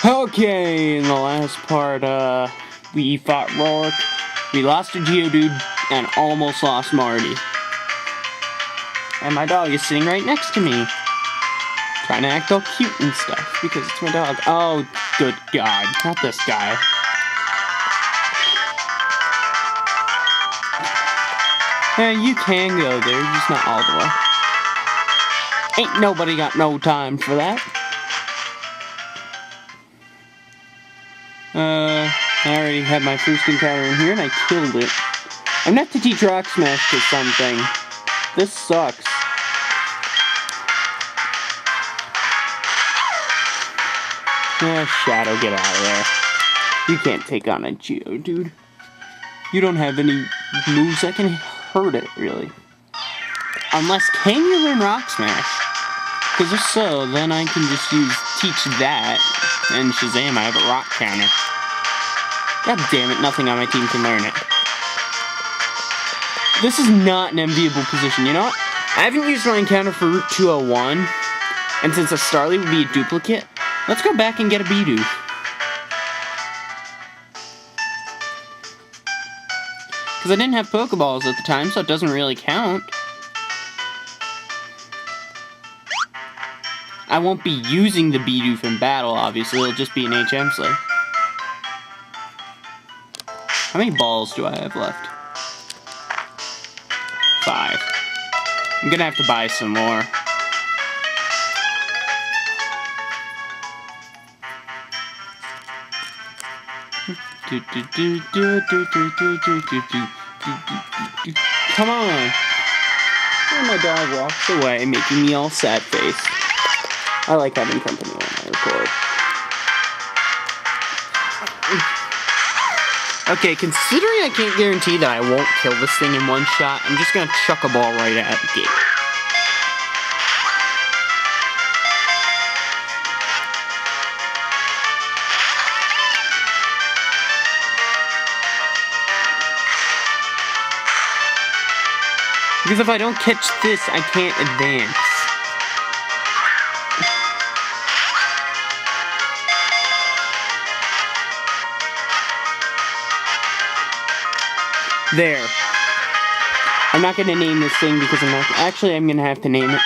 Okay, in the last part, we fought Rourke, we lost a Geodude, and almost lost Marty. And my dog is sitting right next to me, trying to act all cute and stuff, because it's my dog. Oh, good God, not this guy. Yeah, you can go there, just not all the way. Ain't nobody got no time for that. I already had my first encounter in here and I killed it. I'm gonna have to teach Rock Smash to something. This sucks. Yeah, Shadow, get out of there. You can't take on a Geodude. You don't have any moves that can hurt it, really. Unless, can you learn Rock Smash? Because if so, then I can just teach that, and Shazam, I have a rock counter. God damn it, nothing on my team can learn it. This is not an enviable position, you know what? I haven't used my encounter for Route 201, and since a Starly would be a duplicate, let's go back and get a Bidoof. Because I didn't have Pokeballs at the time, so it doesn't really count. I won't be using the Bidoof in battle, obviously, it'll just be an HM Slay. How many balls do I have left? 5. I'm gonna have to buy some more. Come on! And my dog walks away, making me all sad face. I like having company when I record. Okay, considering I can't guarantee that I won't kill this thing in one shot, I'm just gonna chuck a ball right at the gate. Because if I don't catch this, I can't advance. There. I'm not gonna name this thing because I'm not... Actually, I'm gonna have to name it.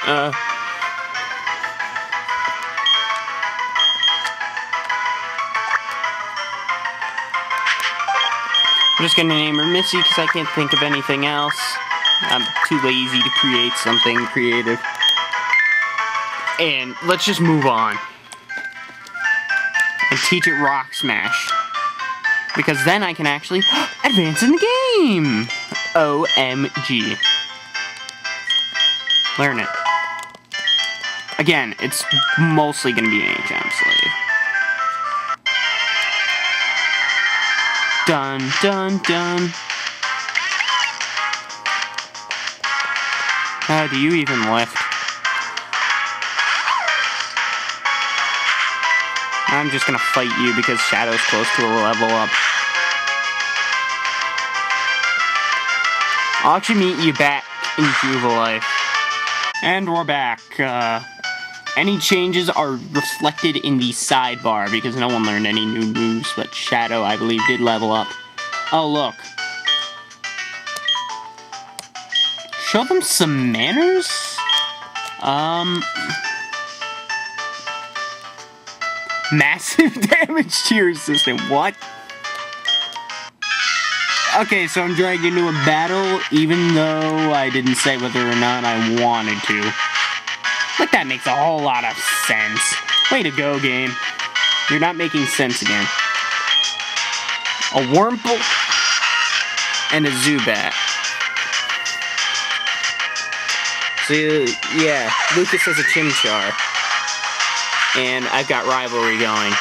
I'm just gonna name her Missy because I can't think of anything else. I'm too lazy to create something creative. And let's just move on. And teach it Rock Smash. Because then I can actually advance in the game! OMG. Learn it. Again, it's mostly gonna be an HM Slave. Dun, dun, dun. How do you even lift? I'm just gonna fight you because Shadow's close to a level up. I'll actually meet you back in Jubilife. And we're back. Any changes are reflected in the sidebar because no one learned any new moves, but Shadow, I believe, did level up. Oh, look. Show them some manners? Massive damage to your system. What? Okay, so I'm dragged into a battle, even though I didn't say whether or not I wanted to. Like, that makes a whole lot of sense. Way to go, game. You're not making sense again. A Wurmple and a Zubat. So, yeah, Lucas has a Chimchar. And I've got rivalry going.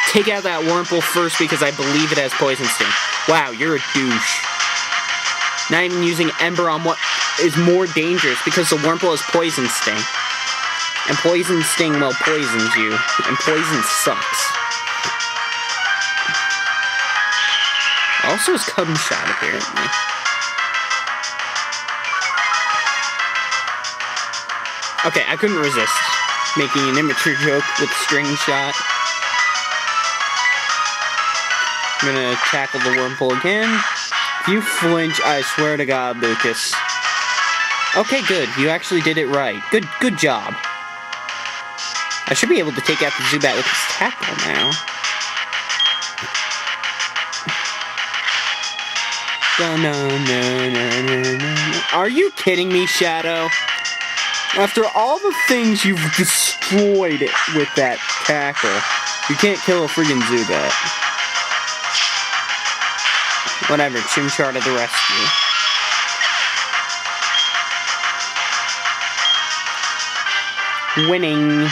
Take out that Wurmple first because I believe it has Poison Sting. Wow, you're a douche. Not even using Ember on what is more dangerous because the Wurmple has Poison Sting. And Poison Sting, well, poisons you. And poison sucks. Also his cum shot, apparently. Okay, I couldn't resist making an immature joke with string shot. I'm gonna tackle the wormhole again. If you flinch, I swear to God, Lucas. Okay, good. You actually did it right. Good job. I should be able to take out the Zubat with his tackle now. Are you kidding me, Shadow? After all the things you've destroyed with that tackle, you can't kill a friggin' Zubat. Whatever, Chimchar to the rescue. Winning.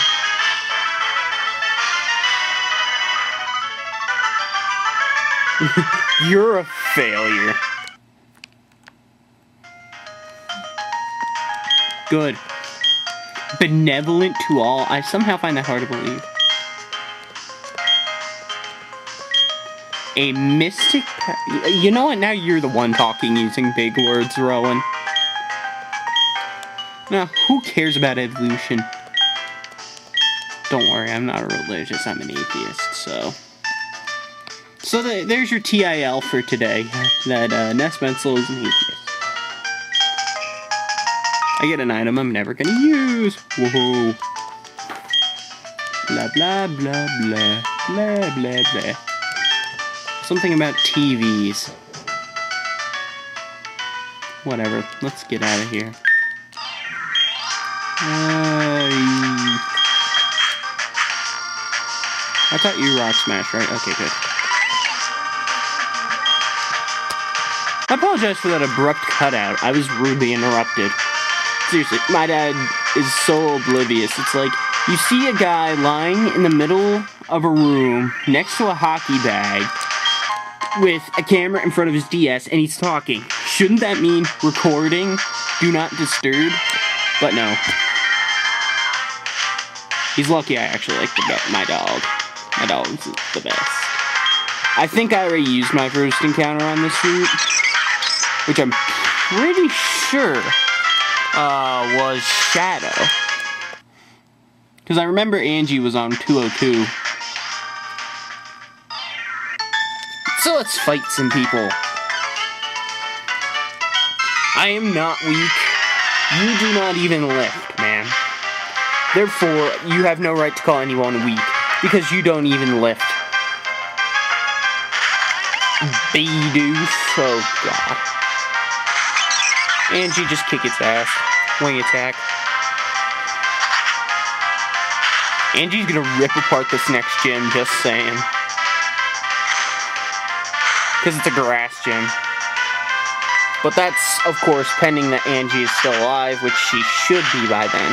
You're a failure. Good. Benevolent to all. I somehow find that hard to believe. A mystic... You know what? Now you're the one talking using big words, Rowan. Now, who cares about evolution? Don't worry, I'm not a religious. I'm an atheist, so... So there's your TIL for today. That Ness Bensel is an atheist. I get an item I'm never gonna use. Woohoo. Blah, blah, blah, blah. Blah, blah, blah. Something about TVs. Whatever. Let's get out of here. I thought you rock smash, right? Okay, good. I apologize for that abrupt cutout. I was rudely interrupted. Seriously, my dad is so oblivious. It's like, you see a guy lying in the middle of a room next to a hockey bag with a camera in front of his DS and he's talking. Shouldn't that mean recording? Do not disturb? But no. He's lucky I actually like my dog. My dog's the best. I think I already used my first encounter on this route, which I'm pretty sure was Shadow. Because I remember Angie was on 202. So let's fight some people. I am not weak. You do not even lift, man. Therefore, you have no right to call anyone weak, because you don't even lift. B-deuce. Oh, God. Angie, just kick its ass. Wing attack. Angie's gonna rip apart this next gym, just saying. Because it's a grass gym. But that's, of course, pending that Angie is still alive, which she should be by then.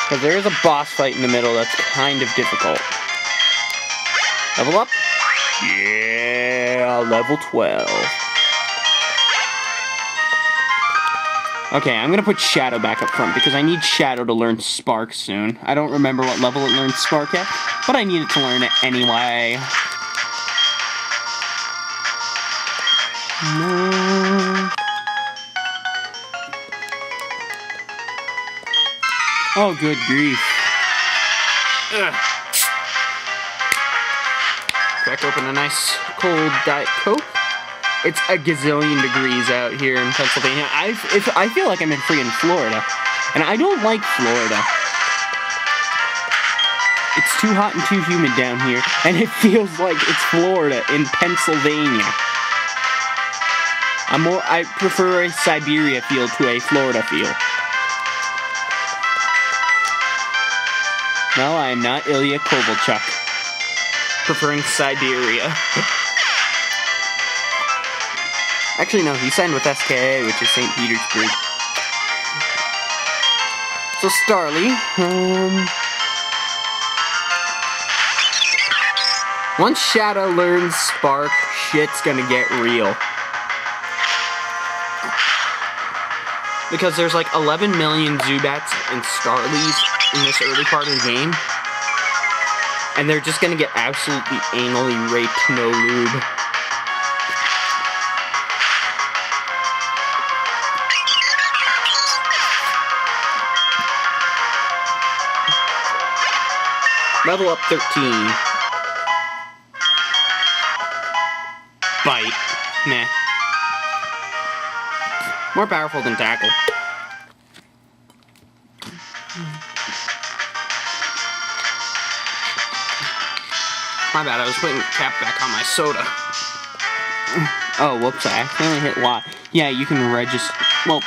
Because there is a boss fight in the middle that's kind of difficult. Level up? Yeah, level 12. Okay, I'm gonna put Shadow back up front because I need Shadow to learn Spark soon. I don't remember what level it learns Spark at, but I need it to learn it anyway. No. Oh, good grief. Ugh. Crack open a nice cold Diet Coke. It's a gazillion degrees out here in Pennsylvania. I feel like I'm in friggin' Florida. And I don't like Florida. It's too hot and too humid down here. And it feels like it's Florida in Pennsylvania. I prefer a Siberia feel to a Florida feel. No, I am not Ilya Kovalchuk. Preferring Siberia. Actually, no, he signed with SKA, which is St. Petersburg. So, Starly, once Shadow learns Spark, shit's gonna get real. Because there's like 11 million Zubats and Starlies in this early part of the game. And they're just gonna get absolutely anally raped, no lube. Level up 13. Bite. Meh. More powerful than tackle. My bad, I was putting the cap back on my soda. Oh, whoops, I accidentally hit Y. Yeah, you can register. Well,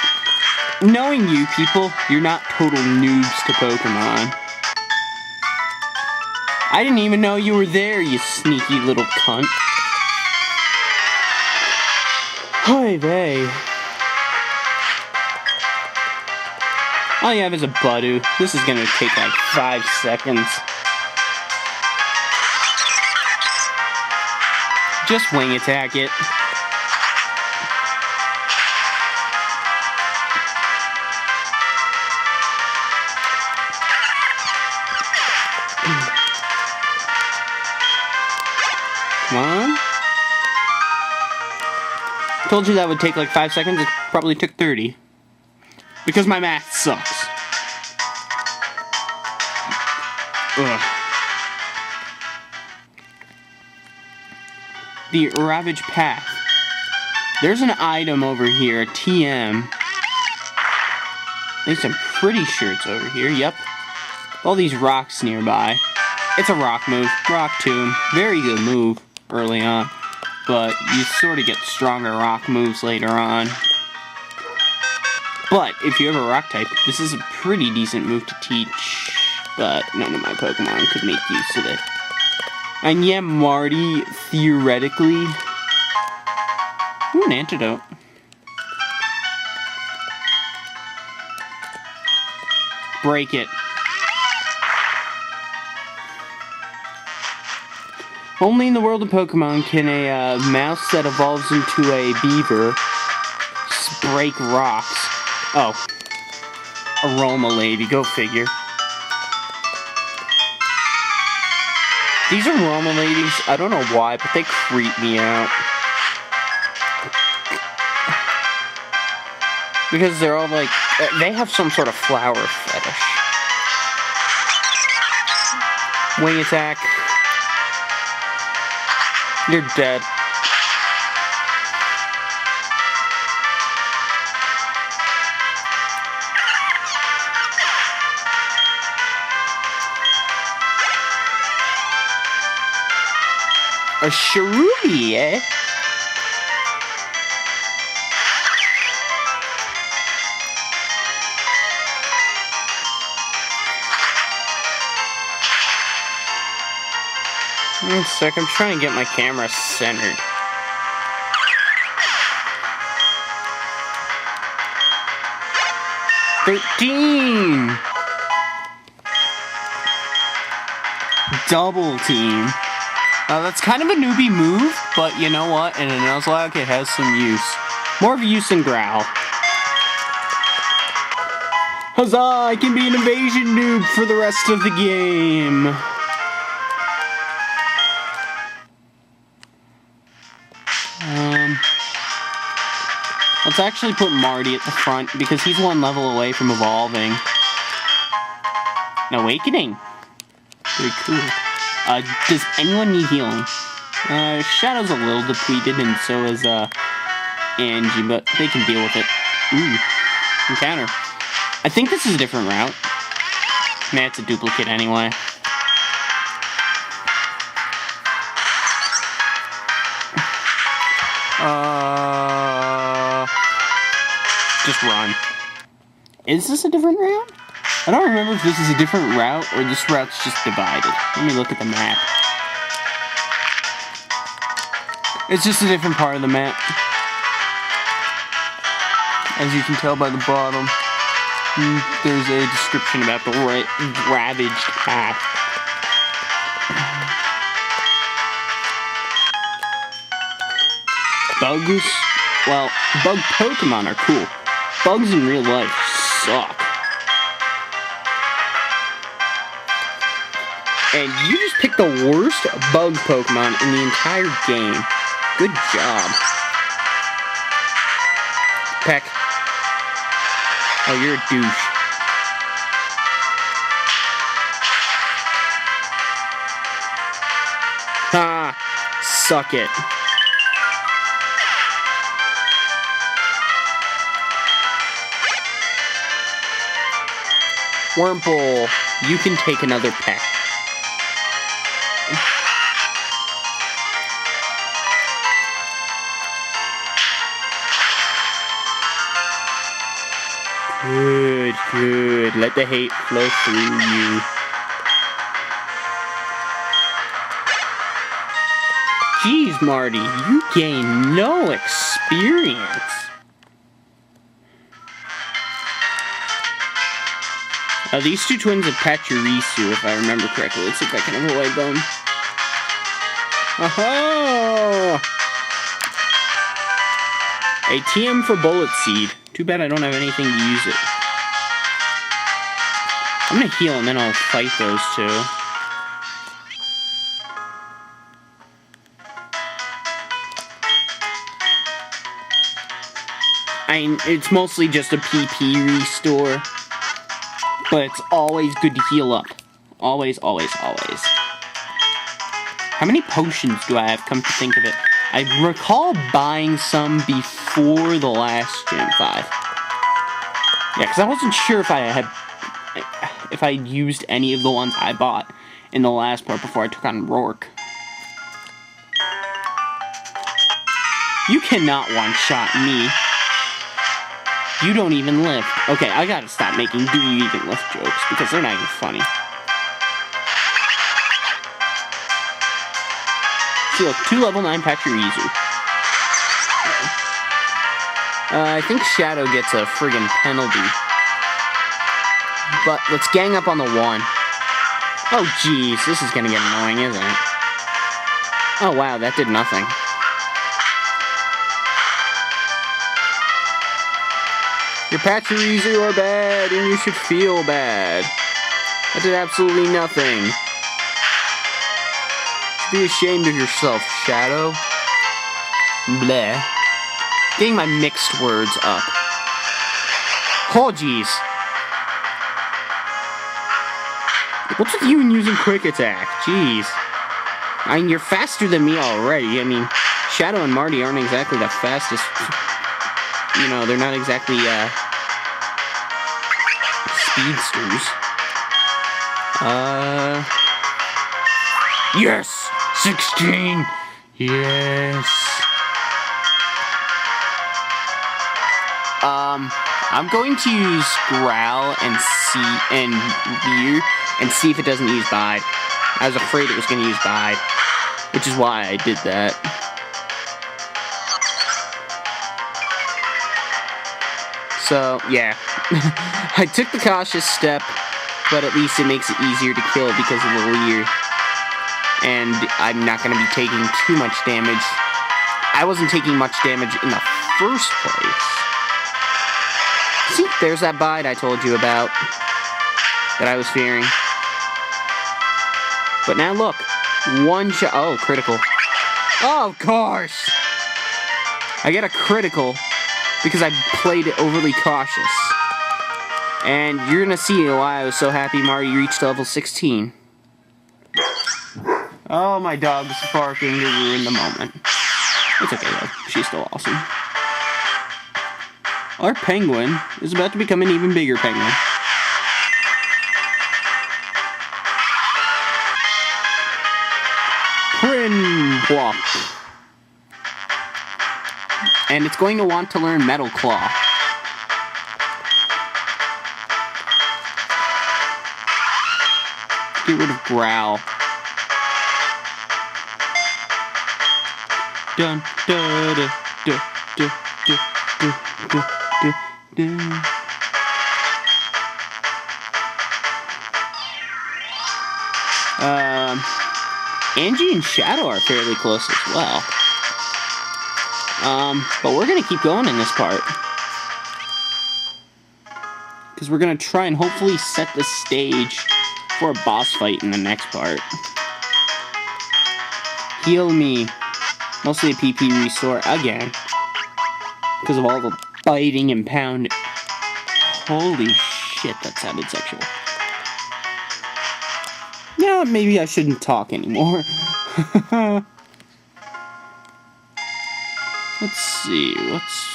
knowing you people, you're not total noobs to Pokemon. I didn't even know you were there, you sneaky little cunt. Hi, vey. All you have is a Budu. This is gonna take like 5 seconds. Just wing attack it. Come on. Told you that would take like 5 seconds. It probably took 30. Because my math sucks. Ugh. The Ravage Path. There's an item over here, a TM. At least I'm pretty sure it's over here. Yep. All these rocks nearby. It's a rock move. Rock Tomb. Very good move early on. But you sort of get stronger rock moves later on. But if you have a rock type, this is a pretty decent move to teach. But none of my Pokemon could make use of it. And yeah, Marty, theoretically... Ooh, an antidote. Break it. Only in the world of Pokemon can a mouse that evolves into a beaver break rocks. Oh. Aroma Lady, go figure. These are Roma ladies. I don't know why, but they creep me out. Because they're all like... They have some sort of flower fetish. Wing attack. You're dead. A Cherubi, eh? One sec, I'm trying to get my camera centered. $13! Double team. That's kind of a newbie move, but you know what? In a Nuzlocke, it has some use. More of use than Growl. Huzzah! I can be an evasion noob for the rest of the game. Let's actually put Marty at the front, because he's one level away from evolving. An Awakening. Very cool. Does anyone need healing? Shadow's a little depleted, and so is, Angie, but they can deal with it. Ooh. Encounter. I think this is a different route. Nah, it's a duplicate anyway. Just run. Is this a different route? I don't remember if this is a different route or this route's just divided. Let me look at the map. It's just a different part of the map. As you can tell by the bottom, there's a description about the ravaged path. Bugs? Well, bug Pokemon are cool. Bugs in real life suck. And you just picked the worst bug Pokemon in the entire game. Good job. Peck. Oh, you're a douche. Ha! Suck it. Wurmple, you can take another peck. Good, good. Let the hate flow through you. Jeez, Marty, you gain no experience. These two twins have Pachirisu, if I remember correctly. Let's see if I can avoid them. Oh! A TM for Bullet Seed. Too bad I don't have anything to use it. I'm gonna heal and then I'll fight those two. It's mostly just a PP restore. But it's always good to heal up. Always, always, always. How many potions do I have, come to think of it? I recall buying some before the last Gen 5. Yeah, because I wasn't sure if I used any of the ones I bought in the last part before I took on Rourke. You cannot one-shot me. You don't even lift. Okay, I gotta stop making do you even lift jokes, because they're not even funny. See, look, 2 level 9 Pachirisu. I think Shadow gets a friggin' penalty. But let's gang up on the 1. Oh, jeez, this is gonna get annoying, isn't it? Oh, wow, that did nothing. Your Pachirisu are bad, and you should feel bad. That did absolutely nothing. Be ashamed of yourself, Shadow. Bleh. Getting my mixed words up. Oh, jeez. What's with you and using Quick Attack? Jeez. I mean, you're faster than me already. I mean, Shadow and Marty aren't exactly the fastest. You know, they're not exactly, speedsters. Yes! 16! Yes! I'm going to use Growl and Veer and see if it doesn't use Bide. I was afraid it was going to use Bide, which is why I did that. So, yeah. I took the cautious step, but at least it makes it easier to kill because of the Leer. And I'm not going to be taking too much damage. I wasn't taking much damage in the first place. See, there's that Bide I told you about that I was fearing. But now look, 1 shot. Oh, critical. Oh, of course! I get a critical because I played it overly cautious. And you're gonna see why I was so happy Marty reached level 16. Oh, my dog's barking to ruin the moment. It's okay though, she's still awesome. Our penguin is about to become an even bigger penguin. Prinplop. And it's going to want to learn Metal Claw. Get rid of Growl. Dun da da da da da da da da. Angie and Shadow are fairly close as well. But we're gonna keep going in this part. Because we're gonna try and hopefully set the stage for before a boss fight in the next part. Heal me. Mostly a PP restore again. Because of all the biting and pounding. Holy shit, that sounded sexual. You know what, maybe I shouldn't talk anymore. Let's see, what's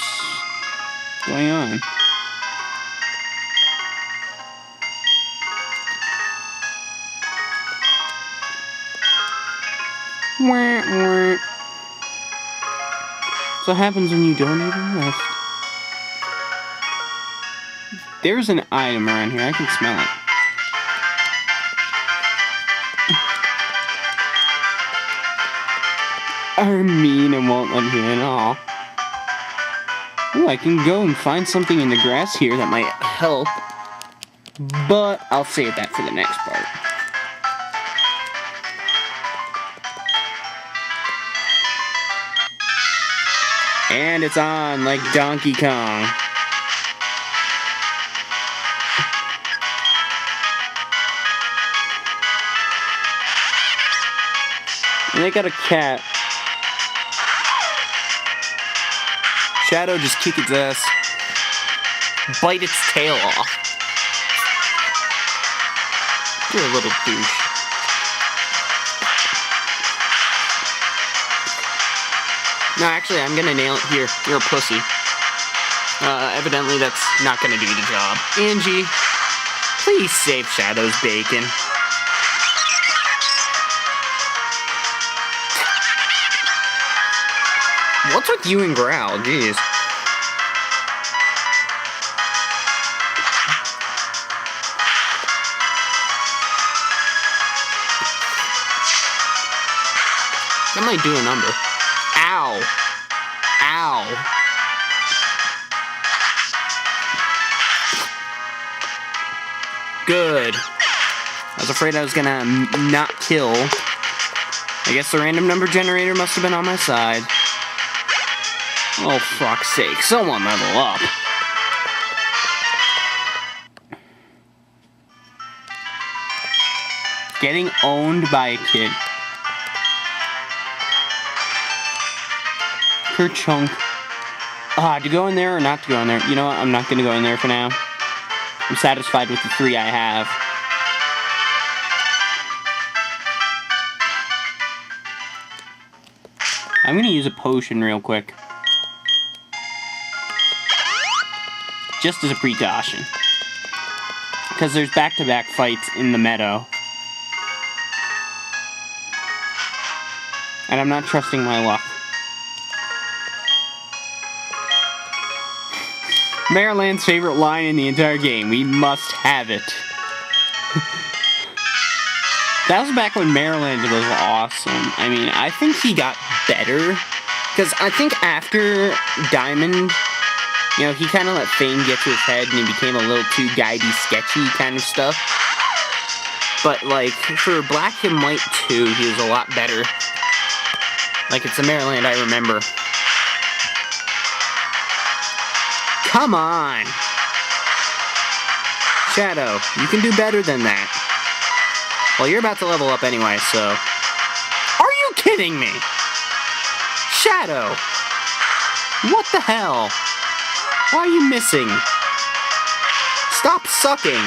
going on? So what happens when you don't even rest? There's an item around here, I can smell it. Are mean and won't let me in all. Ooh, I can go and find something in the grass here that might help. But I'll save that for the next part. And it's on like Donkey Kong. And they got a cat. Shadow just kick its ass. Bite its tail off. You're a little douche. No, actually, I'm gonna nail it here. You're a pussy. Evidently that's not gonna do the job. Angie, please save Shadow's bacon. What's with you and Growl? Jeez. That might do a number. Ow. Ow. Good. I was afraid I was gonna not kill. I guess the random number generator must have been on my side. Oh, fuck's sake. Someone level up. Getting owned by a kid. Kerchunk. To go in there or not to go in there? You know what? I'm not gonna go in there for now. I'm satisfied with the 3 I have. I'm gonna use a potion real quick. Just as a precaution. Because there's back-to-back fights in the meadow. And I'm not trusting my luck. Maryland's favorite line in the entire game. We must have it. That was back when Maryland was awesome. I mean, I think he got better. Because I think after Diamond, you know, he kind of let fame get to his head and he became a little too guidey, sketchy kind of stuff. But, like, for Black and White 2, he was a lot better. Like, it's the Maryland I remember. Come on! Shadow, you can do better than that. Well, you're about to level up anyway, so... Are you kidding me? Shadow! What the hell? Why are you missing? Stop sucking!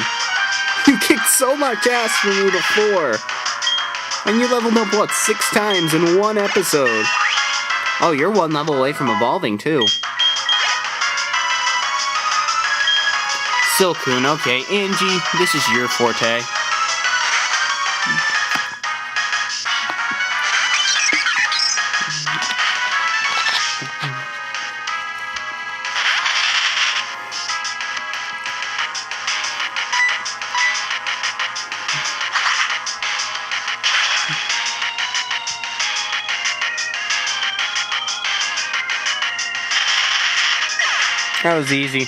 You kicked so much ass from me before! And you leveled up, what, 6 times in 1 episode? Oh, you're 1 level away from evolving, too. Silcoon, okay. Angie, this is your forte. That was easy.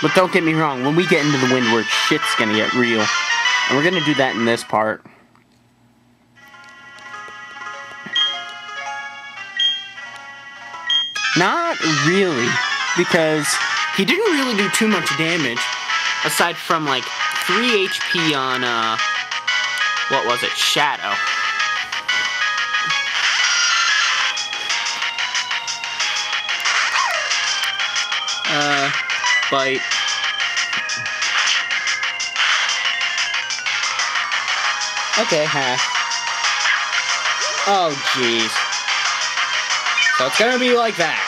But don't get me wrong, when we get into the Windward, shit's gonna get real. And we're gonna do that in this part. Not really, because He didn't really do too much damage, aside from like 3 HP on, what was it? Shadow. Bite. Okay, half. Oh, jeez. So it's gonna be like that.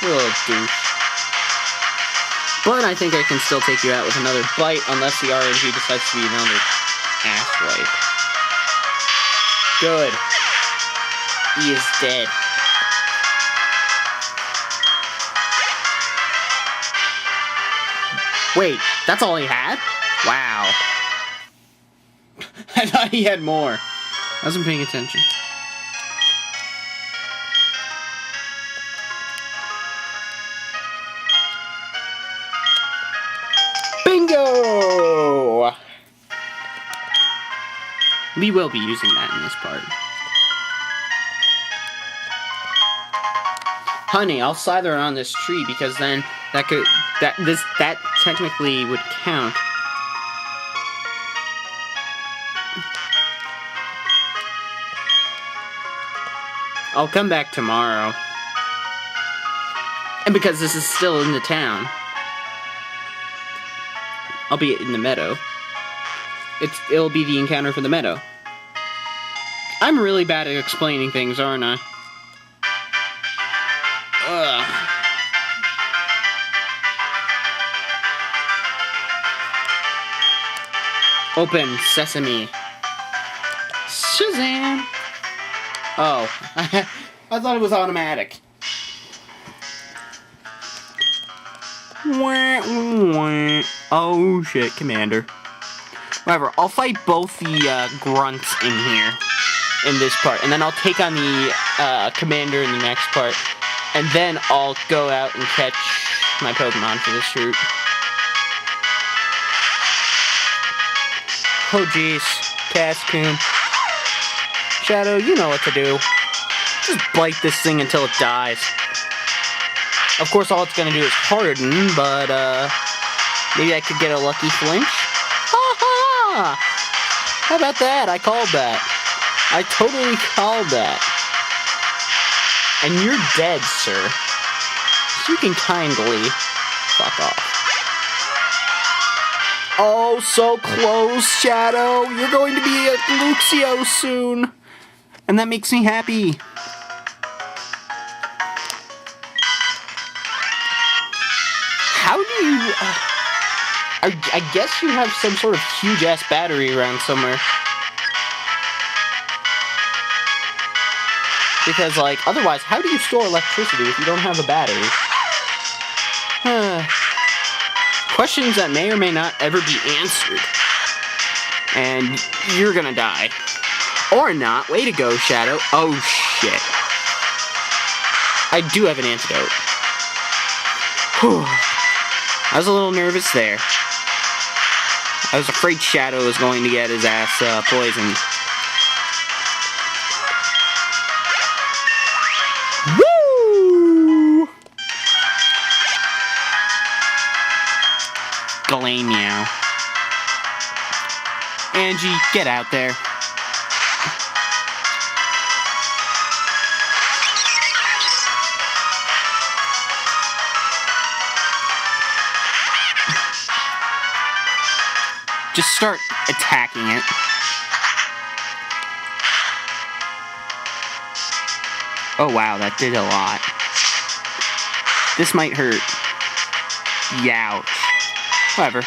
Little douche. But I think I can still take you out with another bite, unless the RNG decides to be another ass wipe. Good. He is dead. Wait, that's all he had? Wow. I thought he had more. I wasn't paying attention. Bingo! We will be using that in this part. Honey, I'll slather it on this tree because then that technically would count. I'll come back tomorrow. And because this is still in the town, I'll be in the meadow. It'll be the encounter for the meadow. I'm really bad at explaining things, aren't I? Ugh. Open sesame. Shazam! Oh, I thought it was automatic. Oh shit, Commander. Whatever, I'll fight both the grunts in here, in this part, and then I'll take on the Commander in the next part, and then I'll go out and catch my Pokemon for this route. Oh jeez, Cascoon. Shadow, you know what to do. Just bite this thing until it dies. Of course, all it's gonna do is harden, but, maybe I could get a lucky flinch? Ha ha! How about that? I called that. I totally called that. And you're dead, sir. So you can kindly fuck off. Oh, so close, Shadow. You're going to be at Luxio soon. And that makes me happy. How do you... I guess you have some sort of huge-ass battery around somewhere. Because, like, otherwise, how do you store electricity if you don't have a battery? Questions that may or may not ever be answered. And you're gonna die. Or not. Way to go, Shadow. Oh, shit. I do have an antidote. Whew. I was a little nervous there. I was afraid Shadow was going to get his ass poisoned. Woo! Galania. Angie, get out there. Just start attacking it. Oh wow, that did a lot. This might hurt. Youch. Whatever.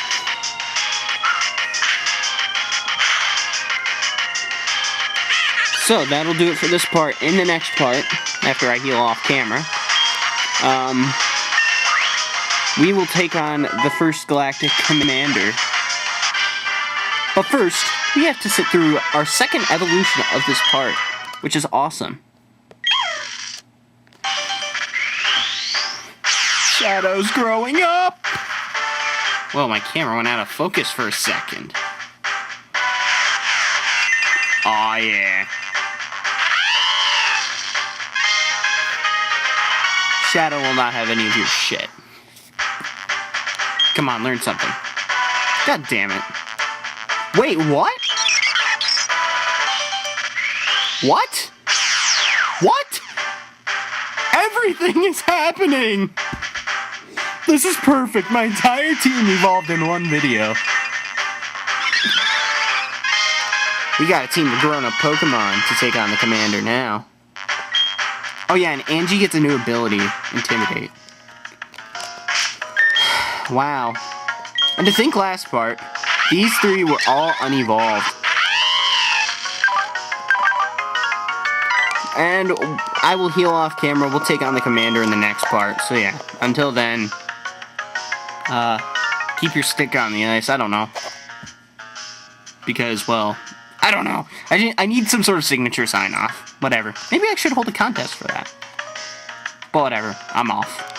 So, that'll do it for this part. In the next part, after I heal off camera, we will take on the first Galactic Commander. But first, we have to sit through our second evolution of this part, which is awesome. Shadow's growing up! Well, my camera went out of focus for a second. Aw, yeah. Shadow will not have any of your shit. Come on, learn something. God damn it. Wait, what? What? What? Everything is happening! This is perfect. My entire team evolved in one video. We got a team of grown-up Pokemon to take on the commander now. Oh yeah, and Angie gets a new ability, Intimidate. Wow. And to think last part, these three were all unevolved. And I will heal off camera. We'll take on the commander in the next part. So yeah, until then, keep your stick on the ice. I don't know. Because, well, I don't know. I need some sort of signature sign-off. Whatever. Maybe I should hold a contest for that. But whatever. I'm off.